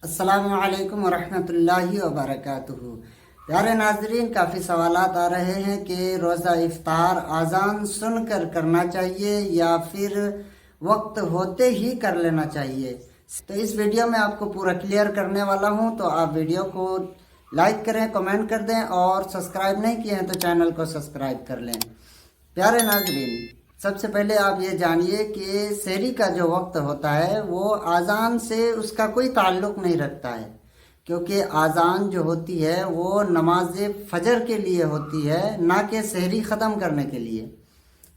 अस्सलामु अलैकुम वरहमतुल्लाहि वबरकातुहू। प्यारे नाजरीन, काफ़ी सवालात आ रहे हैं कि रोज़ा इफ्तार आज़ान सुनकर करना चाहिए या फिर वक्त होते ही कर लेना चाहिए। तो इस वीडियो में आपको पूरा क्लियर करने वाला हूं, तो आप वीडियो को लाइक करें, कमेंट कर दें और सब्सक्राइब नहीं किए हैं तो चैनल को सब्सक्राइब कर लें। प्यारे नाजरीन, सबसे पहले आप ये जानिए कि सहरी का जो वक्त होता है वो आज़ान से उसका कोई ताल्लुक़ नहीं रखता है, क्योंकि आज़ान जो होती है वो नमाज फजर के लिए होती है, ना कि सहरी ख़त्म करने के लिए।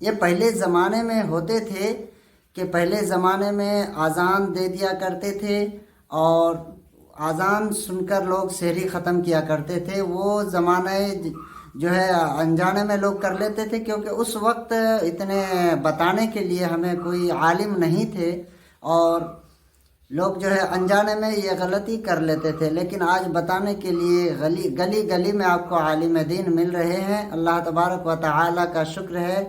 ये पहले ज़माने में होते थे कि पहले ज़माने में आज़ान दे दिया करते थे और आज़ान सुनकर लोग सहरी ख़त्म किया करते थे। वो ज़माने जो है अनजाने में लोग कर लेते थे, क्योंकि उस वक्त इतने बताने के लिए हमें कोई आलिम नहीं थे और लोग जो है अनजाने में ये गलती कर लेते थे। लेकिन आज बताने के लिए गली गली में आपको आलिम दीन मिल रहे हैं। अल्लाह तबारक व तआला का शुक्र है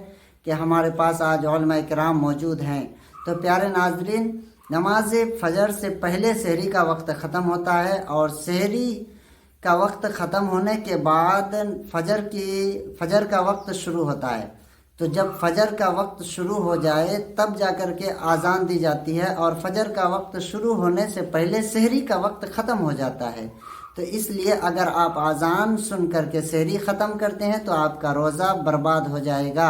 कि हमारे पास आज उलमा इकराम मौजूद हैं। तो प्यारे नाजरीन, नमाज फजर से पहले सहरी का वक्त ख़त्म होता है और सहरी का वक्त ख़त्म होने के बाद फजर का वक्त शुरू होता है। तो जब फजर का वक्त शुरू हो जाए तब जाकर के आज़ान दी जाती है और फजर का वक्त शुरू होने से पहले सहरी का वक्त ख़त्म हो जाता है। तो इसलिए अगर आप आज़ान सुन करके सहरी ख़त्म करते हैं तो आपका रोज़ा बर्बाद हो जाएगा,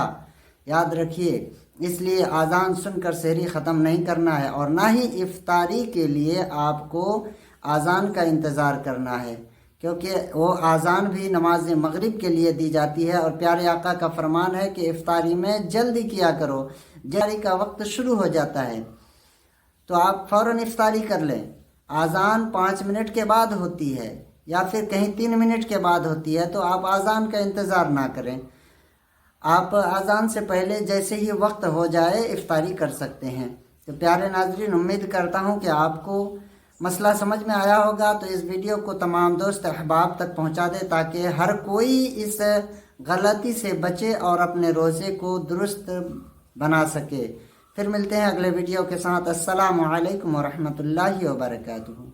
याद रखिए। इसलिए आज़ान सुनकर सहरी ख़त्म नहीं करना है और ना ही इफ्तारी के लिए आपको आज़ान का इंतज़ार करना है, क्योंकि वो आज़ान भी नमाज मगरिब के लिए दी जाती है। और प्यारे आका का फरमान है कि इफ्तारी में जल्दी किया करो, इफ्तारी का वक्त शुरू हो जाता है तो आप फ़ौरन इफ्तारी कर लें। आज़ान 5 मिनट के बाद होती है या फिर कहीं 3 मिनट के बाद होती है, तो आप आज़ान का इंतज़ार ना करें। आप आज़ान से पहले जैसे ही वक्त हो जाए इफ्तारी कर सकते हैं। तो प्यारे नाज़रीन, उम्मीद करता हूँ कि आपको मसला समझ में आया होगा। तो इस वीडियो को तमाम दोस्त अहबाब तक पहुँचा दे ताकि हर कोई इस गलती से बचे और अपने रोज़े को दुरुस्त बना सके। फिर मिलते हैं अगले वीडियो के साथ। अस्सलामु अलैकुम वरहमतुल्लाहि वबरकातुहू।